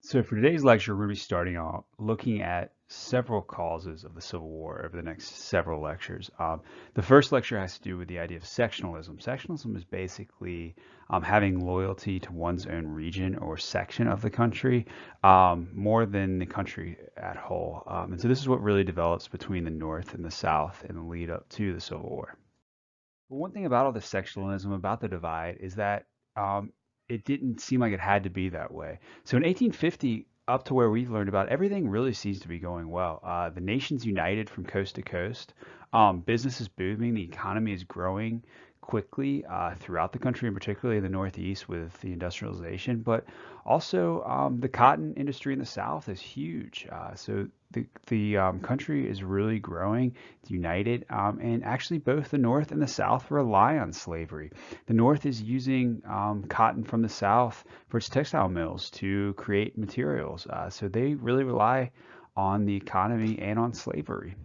So for today's lecture, we're going to be starting off looking at several causes of the Civil War over the next several lectures. The first lecture has to do with the idea of sectionalism. Sectionalism is basically having loyalty to one's own region or section of the country more than the country at whole. And so this is what really develops between the North and the South in the lead up to the Civil War. But one thing about all this sectionalism, about the divide, is that um, it didn't seem like it had to be that way. So in 1850, up to where we've learned about, everything really seems to be going well. The nation's united from coast to coast. Business is booming. The economy is growing quickly throughout the country, and particularly in the Northeast with the industrialization. But also, the cotton industry in the South is huge. So the country is really growing. It's united, and actually both the North and the South rely on slavery. The North is using cotton from the South for its textile mills to create materials. So they really rely on the economy and on slavery.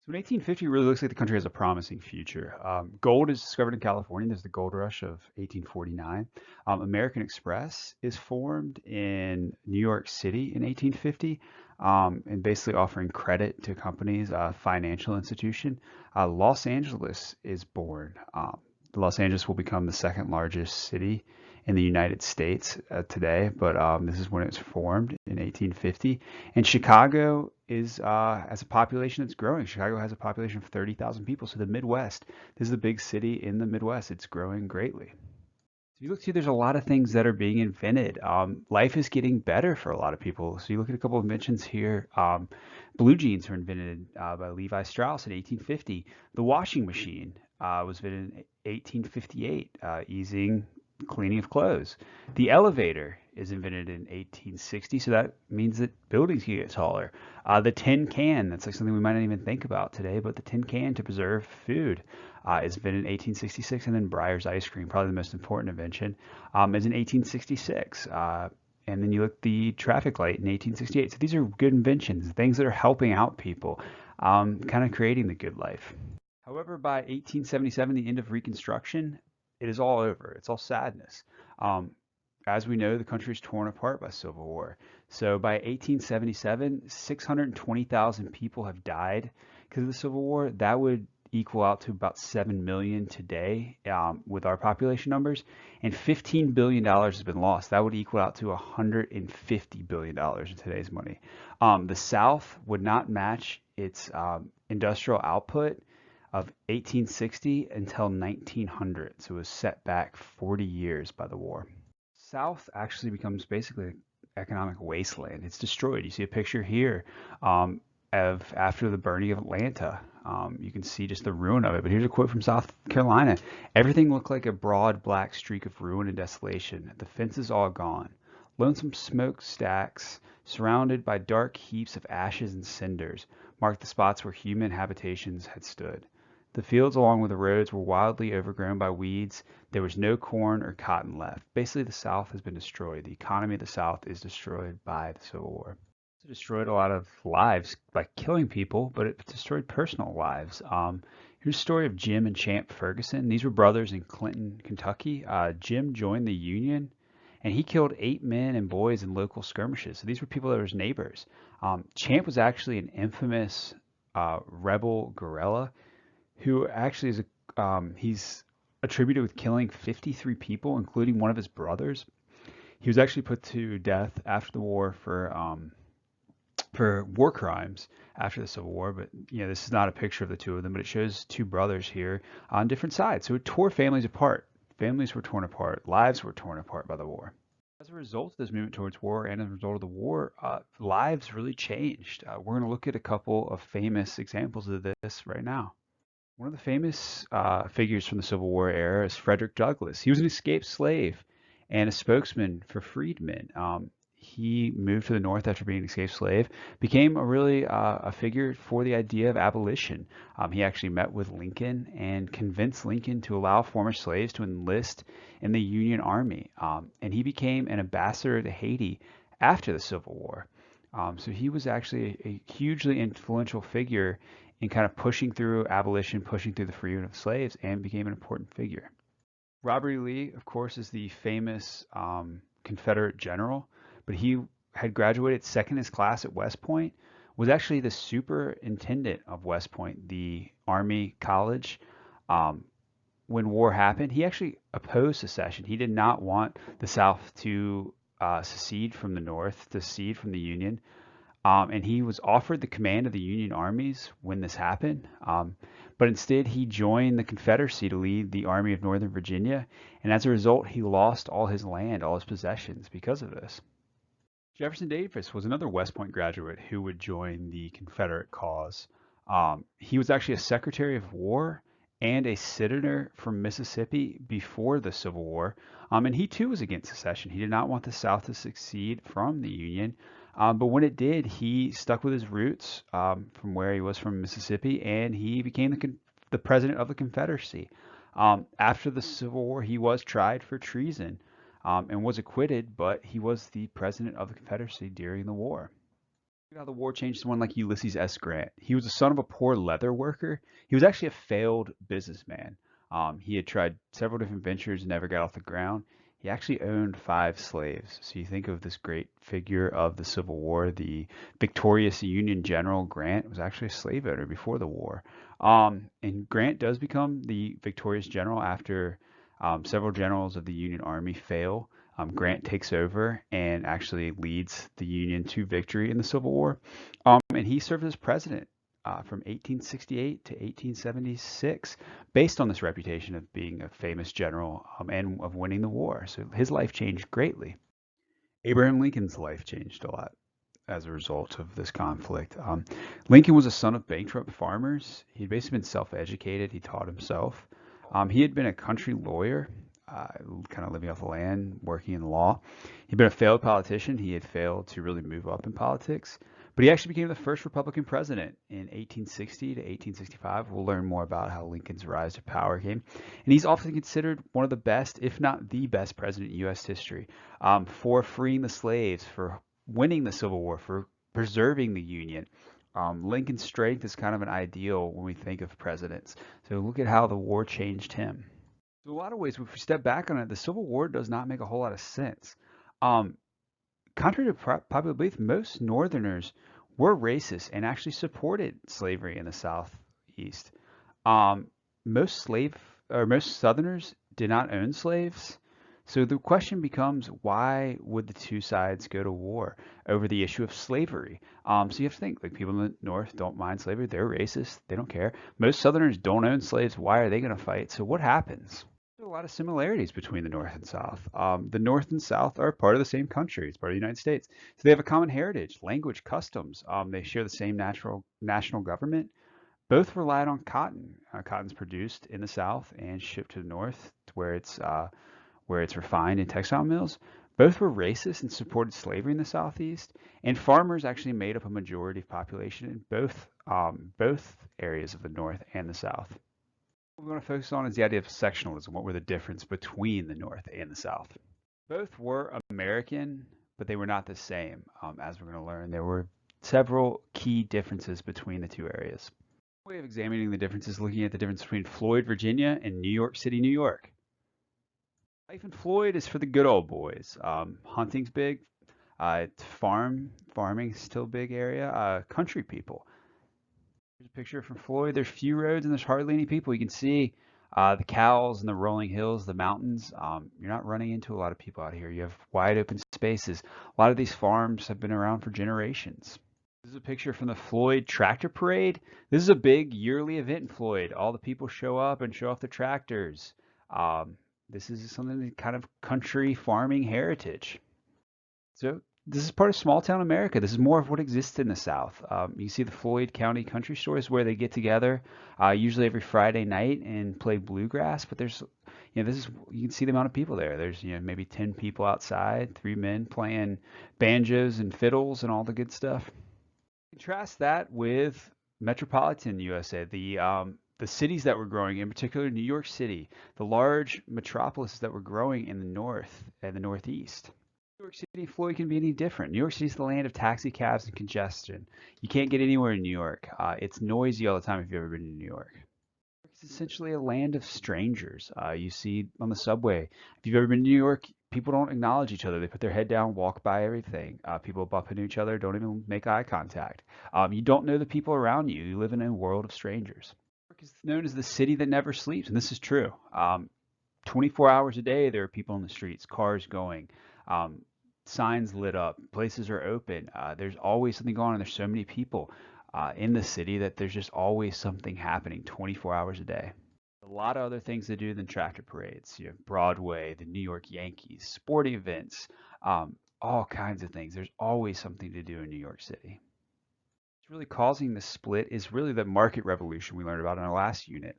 So in 1850, it really looks like the country has a promising future. Gold is discovered in California. There's the gold rush of 1849. American Express is formed in New York City in 1850, and basically offering credit to companies, financial institution. Los Angeles is born. Los Angeles will become the second largest city in the United States today, but this is when it was formed in 1850. And Chicago is has a population that's growing. Chicago has a population of 30,000 people. So the Midwest, this is a big city in the Midwest. It's growing greatly. If you look through, there's a lot of things that are being invented. Life is getting better for a lot of people. So you look at a couple of inventions here. Blue jeans were invented by Levi Strauss in 1850. The washing machine was invented in 1858, easing cleaning of clothes. The elevator is invented in 1860, so that means that buildings can get taller. The tin can, that's like something we might not even think about today, but the tin can to preserve food is invented in 1866, and then Breyer's ice cream, probably the most important invention, is in 1866. And then you look at the traffic light in 1868. So these are good inventions, things that are helping out people, kind of creating the good life. However, by 1877, the end of Reconstruction, it is all over. It's all sadness. Um, as we know, the country is torn apart by civil war. So by 1877, 620,000 people have died because of the Civil War. That would equal out to about 7 million today with our population numbers, and $15 billion has been lost. That would equal out to $150 billion in today's money. The South would not match its industrial output of 1860 until 1900, so it was set back 40 years by the war. South actually becomes basically an economic wasteland. It's destroyed. You see a picture here of after the burning of Atlanta. You can see just the ruin of it. But here's a quote from South Carolina. Everything looked like a broad black streak of ruin and desolation. The fences all gone. Lonesome smokestacks, surrounded by dark heaps of ashes and cinders, marked the spots where human habitations had stood. The fields along with the roads were wildly overgrown by weeds. There was no corn or cotton left. Basically, the South has been destroyed. The economy of the South is destroyed by the Civil War. It destroyed a lot of lives by killing people, but it destroyed personal lives. Here's a story of Jim and Champ Ferguson. These were brothers in Clinton, Kentucky. Jim joined the Union, and he killed 8 men and boys in local skirmishes. So these were people that were his neighbors. Champ was actually an infamous rebel guerrilla who actually is he's attributed with killing 53 people, including one of his brothers. He was actually put to death after the war for war crimes after the Civil War. But this is not a picture of the two of them, but it shows two brothers here on different sides. So it tore families apart. Families were torn apart. Lives were torn apart by the war. As a result of this movement towards war and as a result of the war, lives really changed. We're going to look at a couple of famous examples of this right now. One of the famous figures from the Civil War era is Frederick Douglass. He was an escaped slave and a spokesman for freedmen. He moved to the North after being an escaped slave, became a figure for the idea of abolition. He actually met with Lincoln and convinced Lincoln to allow former slaves to enlist in the Union Army. And he became an ambassador to Haiti after the Civil War. So he was actually a hugely influential figure in kind of pushing through abolition, pushing through the freedom of slaves, and became an important figure. Robert E. Lee, of course, is the famous Confederate general, but he had graduated second in his class at West Point, was actually the superintendent of West Point, the Army college. Um, when war happened, he actually opposed secession. He did not want the South to secede from the North, to secede from the Union. And he was offered the command of the Union armies when this happened. But instead, he joined the Confederacy to lead the Army of Northern Virginia. And as a result, he lost all his land, all his possessions because of this. Jefferson Davis was another West Point graduate who would join the Confederate cause. He was actually a Secretary of War and a senator from Mississippi before the Civil War. And he too was against secession. He did not want the South to secede from the Union. But when it did, he stuck with his roots from where he was from Mississippi, and he became the president of the Confederacy. After the Civil War, he was tried for treason and was acquitted, but he was the president of the Confederacy during the war. How the war changed someone like Ulysses S. Grant. He was the son of a poor leather worker. He was actually a failed businessman. He had tried several different ventures, never got off the ground. He actually owned 5 slaves. So you think of this great figure of the Civil War, the victorious Union General Grant was actually a slave owner before the war. And Grant does become the victorious general after several generals of the Union Army fail. Grant takes over and actually leads the Union to victory in the Civil War. And he served as president from 1868 to 1876, based on this reputation of being a famous general and of winning the war. So his life changed greatly. Abraham Lincoln's life changed a lot as a result of this conflict. Lincoln was a son of bankrupt farmers. He'd basically been self-educated. He taught himself. He had been a country lawyer, kind of living off the land, working in the law. He'd been a failed politician. He had failed to really move up in politics. But he actually became the first Republican president in 1860 to 1865. We'll learn more about how Lincoln's rise to power came. And he's often considered one of the best, if not the best president in U.S. history, for freeing the slaves, for winning the Civil War, for preserving the Union. Lincoln's strength is kind of an ideal when we think of presidents. So look at how the war changed him. So in a lot of ways, if we step back on it, the Civil War does not make a whole lot of sense. Contrary to popular belief, most Northerners were racist and actually supported slavery in the Southeast. Most Southerners did not own slaves. So the question becomes, why would the two sides go to war over the issue of slavery? So you have to think, like, people in the North don't mind slavery. They're racist. They don't care. Most Southerners don't own slaves. Why are they going to fight? So what happens? There are a lot of similarities between the North and South. The North and South are part of the same country. It's part of the United States. So they have a common heritage, language, customs. They share the same national government. Both relied on cotton. Cotton's produced in the South and shipped to the North, to where it's refined in textile mills. Both were racist and supported slavery in the Southeast. And farmers actually made up a majority of population in both areas of the North and the South. What we want to focus on is the idea of sectionalism. What were the difference between the North and the South? Both were American, but they were not the same. As we're going to learn, there were several key differences between the two areas. One way of examining the differences, looking at the difference between Floyd, Virginia, and New York City, New York. Life in Floyd is for the good old boys. Hunting's big. Farming's still a big area. Country people. Here's a picture from Floyd. There's few roads and there's hardly any people. You can see the cows and the rolling hills, the mountains. You're not running into a lot of people out here. You have wide open spaces. A lot of these farms have been around for generations. This is a picture from the Floyd Tractor Parade. This is a big yearly event in Floyd. All the people show up and show off their tractors. This is something kind of country farming heritage. So this is part of small town America. This is more of what exists in the South. You see the Floyd County country stores where they get together, usually every Friday night, and play bluegrass. But there's, you can see the amount of people there. There's, maybe 10 people outside, 3 men playing banjos and fiddles and all the good stuff. Contrast that with metropolitan USA, the cities that were growing, in particular New York City, the large metropolises that were growing in the North and the Northeast. New York City and Floyd can be any different. New York City is the land of taxi cabs and congestion. You can't get anywhere in New York. It's noisy all the time if you've ever been to New York. It's essentially a land of strangers. You see on the subway. If you've ever been to New York, People don't acknowledge each other. They put their head down, walk by everything. People bump into each other, don't even make eye contact. You don't know the people around you. You live in a world of strangers. New York is known as the city that never sleeps, and this is true. 24 hours a day, there are people in the streets, cars going, um, signs lit up, places are open. There's always something going on. There's so many people in the city that there's just always something happening 24 hours a day. A lot of other things to do than tractor parades. You have Broadway, the New York Yankees, sporting events, all kinds of things. There's always something to do in New York City. What's really causing the split is really the market revolution we learned about in our last unit.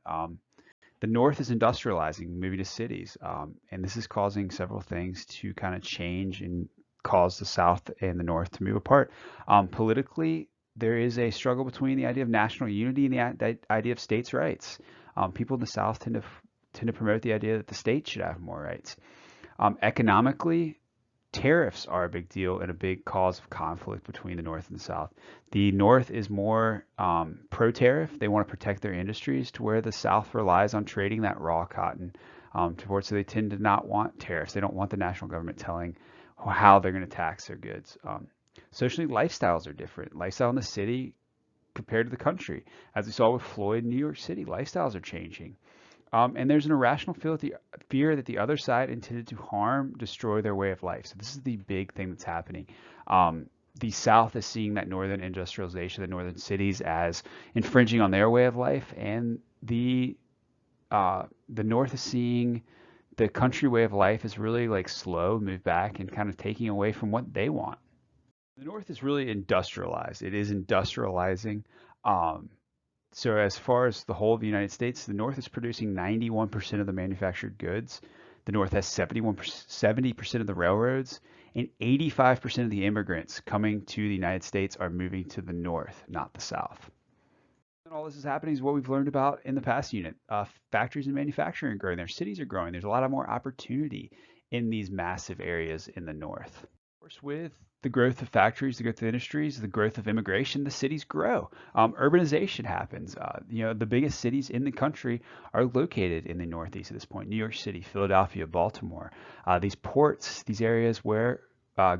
The North is industrializing, moving to cities, and this is causing several things to kind of change and cause the South and the North to move apart. Politically, there is a struggle between the idea of national unity and the idea of states' rights. People in the South tend to promote the idea that the state should have more rights. Economically, tariffs are a big deal and a big cause of conflict between the North and the South. The North is more pro-tariff. They want to protect their industries, to where the South relies on trading that raw cotton towards. So they tend to not want tariffs. They don't want the national government telling how they're going to tax their goods. Socially, lifestyles are different. Lifestyle in the city compared to the country. As we saw with Floyd in New York City, lifestyles are changing. And there's an irrational fear that the other side intended to harm, destroy their way of life. So this is the big thing that's happening. The South is seeing that northern industrialization, the northern cities, as infringing on their way of life, and the North is seeing the country way of life is really like slow, move back, and kind of taking away from what they want. The North is really industrialized. It is industrializing. Um, So as far as the whole of the United States, the North is producing 91% of the manufactured goods. The North has 70% of the railroads, and 85% of the immigrants coming to the United States are moving to the North, not the South. And all this is happening is what we've learned about in the past unit. Factories and manufacturing are growing. Their cities are growing. There's a lot of more opportunity in these massive areas in the North. Of course, with the growth of factories, the growth of industries, the growth of immigration, the cities grow. Urbanization happens. The biggest cities in the country are located in the Northeast at this point. New York City, Philadelphia, Baltimore. These ports, these areas where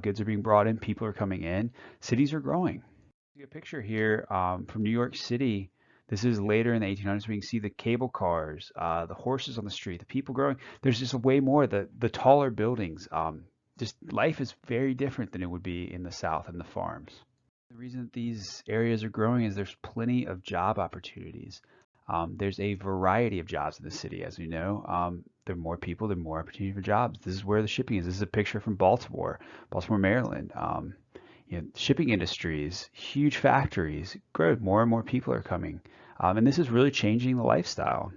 goods are being brought in, people are coming in, cities are growing. See a picture here from New York City. This is later in the 1800s. We can see the cable cars, the horses on the street, the people growing. There's just way more. The taller buildings. Just life is very different than it would be in the South and the farms. The reason that these areas are growing is there's plenty of job opportunities. There's a variety of jobs in the city, as we know. There are more people, there are more opportunity for jobs. This is where the shipping is. This is a picture from Baltimore, Maryland. Shipping industries, huge factories, growth. More and more people are coming, and this is really changing the lifestyle.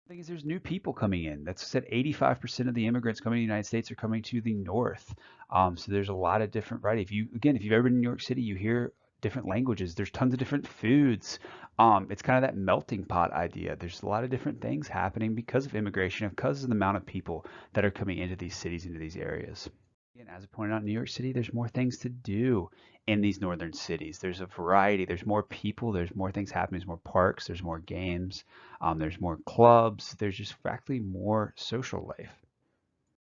The thing is, there's new people coming in. That's said 85% of the immigrants coming to the United States are coming to the North. So there's a lot of different variety. If you've ever been in New York City, you hear different languages. There's tons of different foods. It's kind of that melting pot idea. There's a lot of different things happening because of immigration, because of the amount of people that are coming into these cities, into these areas. And as I pointed out, in New York City, there's more things to do in these northern cities. There's a variety. There's more people. There's more things happening. There's more parks. There's more games. There's more clubs. There's just practically more social life.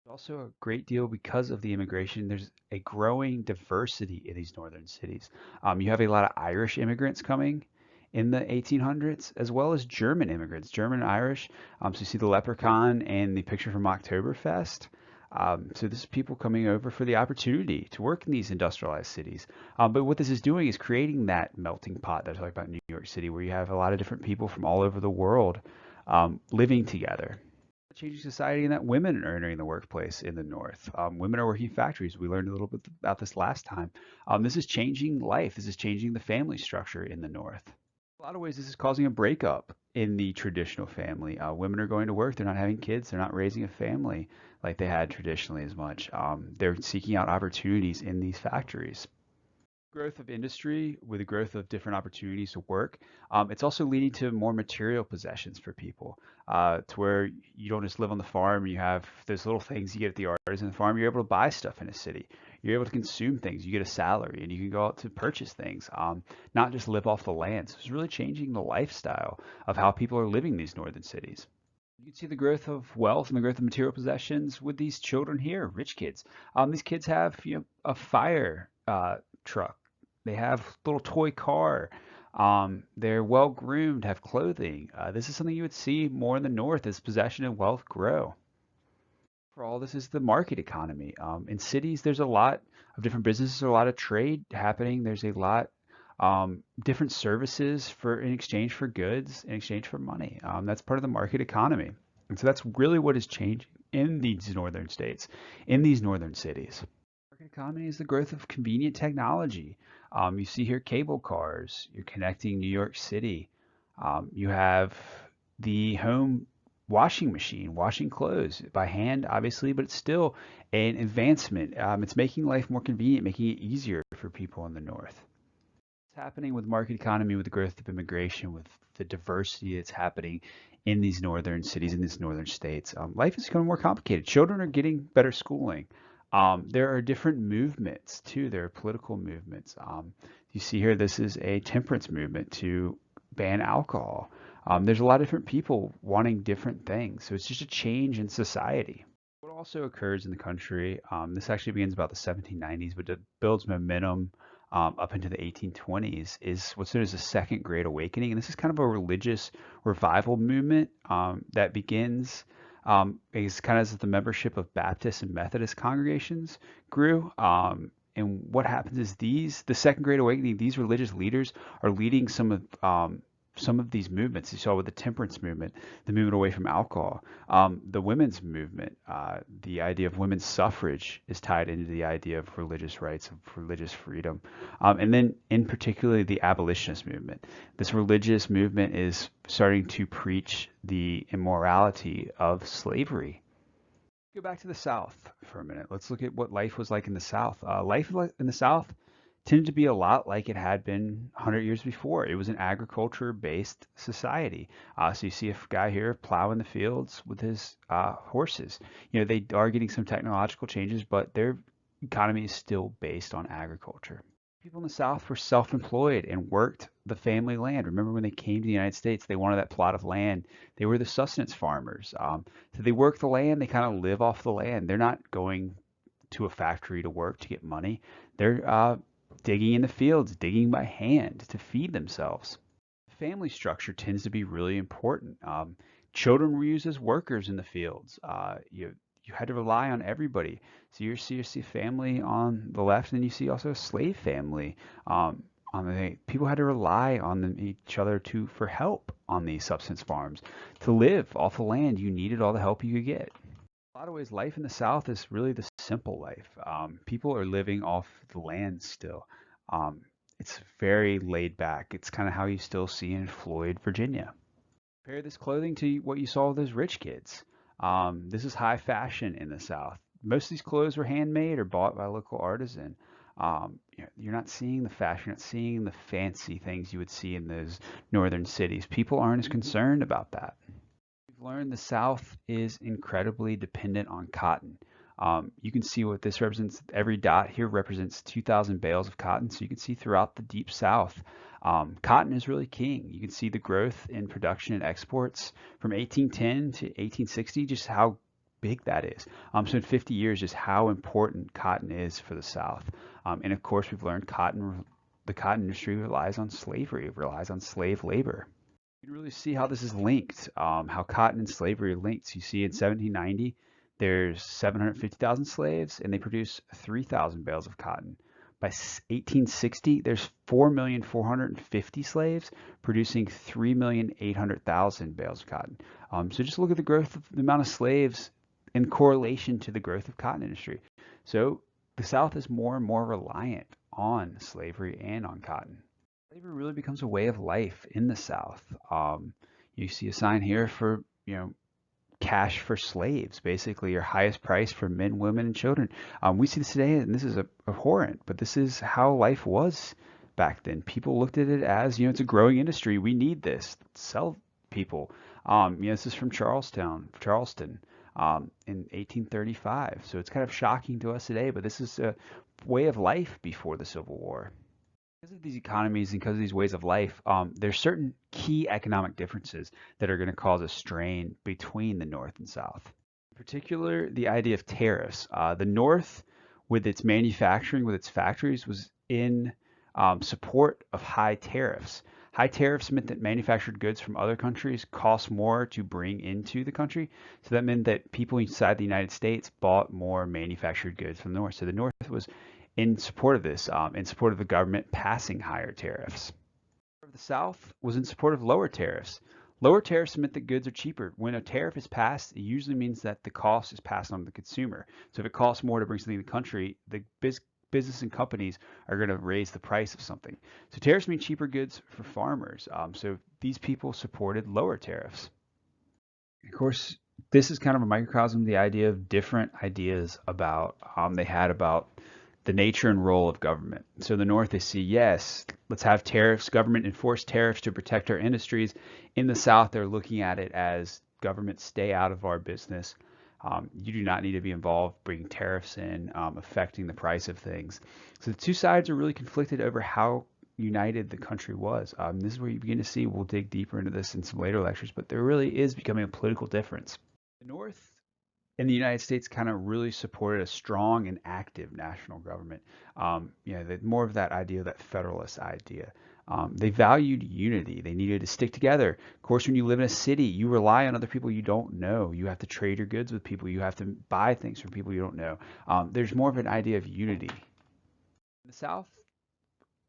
There's also a great deal because of the immigration. There's a growing diversity in these northern cities. You have a lot of Irish immigrants coming in the 1800s, as well as German immigrants, German and Irish. So you see the leprechaun and the picture from Oktoberfest. So this is people coming over for the opportunity to work in these industrialized cities. But what this is doing is creating that melting pot that I talked about in New York City, where you have a lot of different people from all over the world living together. Changing society, and that women are entering the workplace in the North. Women are working in factories. We learned a little bit about this last time. This is changing life. This is changing the family structure in the North. In a lot of ways, this is causing a breakup in the traditional family. Women are going to work. They're not having kids. They're not raising a family like they had traditionally as much. They're seeking out opportunities in these factories. Growth of industry with the growth of different opportunities to work. It's also leading to more material possessions for people, to where you don't just live on the farm and you have those little things you get at the artisan farm. You're able to buy stuff in a city. You're able to consume things. You get a salary and you can go out to purchase things, not just live off the land. So it's really changing the lifestyle of how people are living in these northern cities. You can see the growth of wealth and the growth of material possessions with these children here, rich kids. These kids have, a fire truck. They have a little toy car. They're well groomed, have clothing. This is something you would see more in the North as possession and wealth grow. For all this is the market economy. In cities, there's a lot of different businesses, a lot of trade happening. There's a lot different services for in exchange for goods, in exchange for money. That's part of the market economy, and so that's really what is changing in these northern states, in these northern cities. Market economy is the growth of convenient technology. You see here cable cars. You're connecting New York City. You have the home washing machine, washing clothes by hand, obviously, but it's still an advancement. It's making life more convenient, making it easier for people in the north. It's happening with market economy, with the growth of immigration, with the diversity that's happening in these northern cities, in these northern states. Life is becoming more complicated. Children are getting better schooling. There are different movements too. There are political movements. You see here, this is a temperance movement to ban alcohol. There's a lot of different people wanting different things. So it's just a change in society. What also occurs in the country, this actually begins about the 1790s, but it builds momentum up into the 1820s, is what's known as the Second Great Awakening. And this is kind of a religious revival movement that begins is kind of as the membership of Baptist and Methodist congregations grew. And what happens is the Second Great Awakening, these religious leaders are leading some of these movements. You saw with the temperance movement, the movement away from alcohol, the women's movement, the idea of women's suffrage is tied into the idea of religious rights, of religious freedom. And then in particular, the abolitionist movement. This religious movement is starting to preach the immorality of slavery. Go back to the South for a minute. Let's look at what life was like in the South. Life in the South tended to be a lot like it had been 100 years before. It was an agriculture-based society. So you see a guy here plowing the fields with his horses. They are getting some technological changes, but their economy is still based on agriculture. People in the South were self-employed and worked the family land. Remember when they came to the United States, they wanted that plot of land. They were the sustenance farmers. So they work the land, they kind of live off the land. They're not going to a factory to work to get money. They're digging in the fields, digging by hand to feed themselves. Family structure tends to be really important. Children were used as workers in the fields. You had to rely on everybody. So you see a family on the left, and you see also a slave family. People had to rely on each other for help on these subsistence farms. To live off the land, you needed all the help you could get. A lot of ways, life in the South is really the simple life. People are living off the land still. It's very laid back. It's kind of how you still see in Floyd, Virginia. Compare this clothing to what you saw with those rich kids. This is high fashion in the South. Most of these clothes were handmade or bought by a local artisan. You're not seeing the fashion, you're not seeing the fancy things you would see in those northern cities. People aren't as concerned about that. We've learned the South is incredibly dependent on cotton. You can see what this represents. Every dot here represents 2,000 bales of cotton. So you can see throughout the deep South, cotton is really king. You can see the growth in production and exports from 1810 to 1860, just how big that is. So in 50 years, just how important cotton is for the South. And of course, we've learned the cotton industry relies on slavery, it relies on slave labor. You can really see how this is linked, how cotton and slavery are linked. So you see in 1790, there's 750,000 slaves, and they produce 3,000 bales of cotton. By 1860, there's 4,450,000 slaves producing 3,800,000 bales of cotton. So just look at the growth of the amount of slaves in correlation to the growth of cotton industry. So the South is more and more reliant on slavery and on cotton. Slavery really becomes a way of life in the South. You see a sign here for, cash for slaves, basically your highest price for men, women, and children. We see this today, and this is abhorrent, but this is how life was back then. People looked at it as, it's a growing industry. We need this. Sell people. This is from Charleston, in 1835. So it's kind of shocking to us today, but this is a way of life before the Civil War. Because of these economies and because of these ways of life, there's certain key economic differences that are going to cause a strain between the North and South. In particular, the idea of tariffs. The North, with its manufacturing, with its factories, was in support of high tariffs. High tariffs meant that manufactured goods from other countries cost more to bring into the country. So that meant that people inside the United States bought more manufactured goods from the North. So the North was in support of this, in support of the government passing higher tariffs. The South was in support of lower tariffs. Lower tariffs meant that goods are cheaper. When a tariff is passed, it usually means that the cost is passed on to the consumer. So if it costs more to bring something to the country, the business and companies are going to raise the price of something. So tariffs mean cheaper goods for farmers. So these people supported lower tariffs. Of course, this is kind of a microcosm of the idea of different ideas about they had about the nature and role of government. So the North, they see, yes, let's have tariffs, government enforce tariffs to protect our industries. In the South, they're looking at it as government stay out of our business. You do not need to be involved bringing tariffs in, affecting the price of things. So the two sides are really conflicted over how united the country was. This is where you begin to see, we'll dig deeper into this in some later lectures, but there really is becoming a political difference. The North in the United States kind of really supported a strong and active national government. More of that idea, that federalist idea. They valued unity. They needed to stick together. Of course, when you live in a city, you rely on other people you don't know. You have to trade your goods with people. You have to buy things from people you don't know. There's more of an idea of unity. In the South,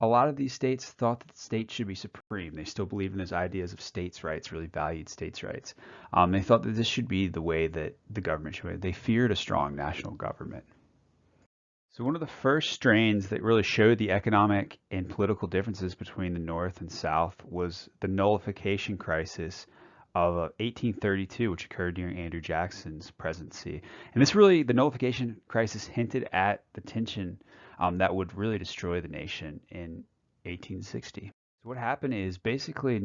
a lot of these states thought that the state should be supreme. They still believe in those ideas of states' rights, really valued states' rights. They thought that this should be the way that the government should be. They feared a strong national government. So one of the first strains that really showed the economic and political differences between the North and South was the nullification crisis of 1832, which occurred during Andrew Jackson's presidency. And the nullification crisis hinted at the tension that would really destroy the nation in 1860. So what happened is basically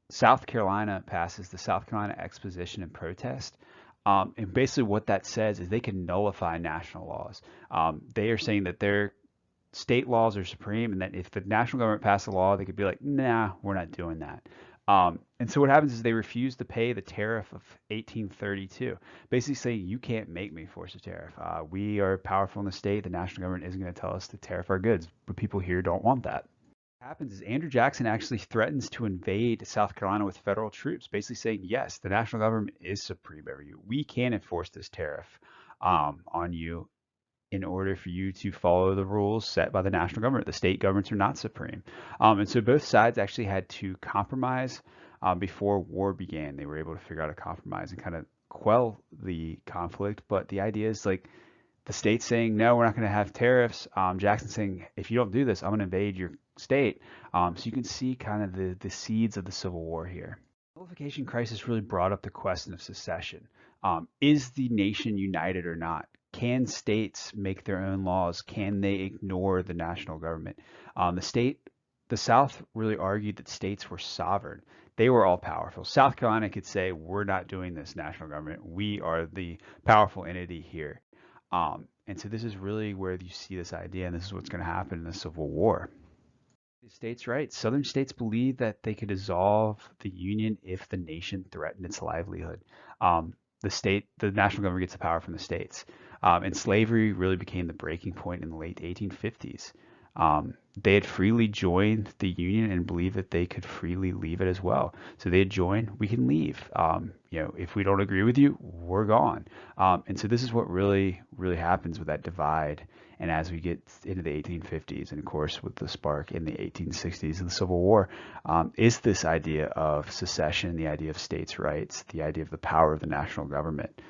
South Carolina passes the South Carolina Exposition and Protest. And basically what that says is they can nullify national laws. They are saying that their state laws are supreme and that if the national government passed a law, they could be like, nah, we're not doing that. And so what happens is they refuse to pay the tariff of 1832, basically saying you can't make me force a tariff. We are powerful in the state. The national government isn't going to tell us to tariff our goods, but people here don't want that. What happens is Andrew Jackson actually threatens to invade South Carolina with federal troops, basically saying, yes, the national government is supreme over you. We can enforce this tariff on you in order for you to follow the rules set by the national government. The state governments are not supreme. And so both sides actually had to compromise before war began. They were able to figure out a compromise and kind of quell the conflict. But the idea is like the state saying, no, we're not going to have tariffs. Jackson saying, if you don't do this, I'm going to invade your state. So you can see kind of the seeds of the Civil War here. The nullification crisis really brought up the question of secession. Is the nation united or not? Can states make their own laws? Can they ignore the national government? The South really argued that states were sovereign. They were all powerful. South Carolina could say, we're not doing this, national government. We are the powerful entity here. And so this is really where you see this idea, and this is what's going to happen in the Civil War. The states' rights. Southern states believed that they could dissolve the Union if the nation threatened its livelihood. The national government gets the power from the states. And slavery really became the breaking point in the late 1850s. They had freely joined the Union and believed that they could freely leave it as well. So they had joined, we can leave. If we don't agree with you, we're gone. And so this is what really, really happens with that divide. And as we get into the 1850s, and of course with the spark in the 1860s and the Civil War, is this idea of secession, the idea of states' rights, the idea of the power of the national government.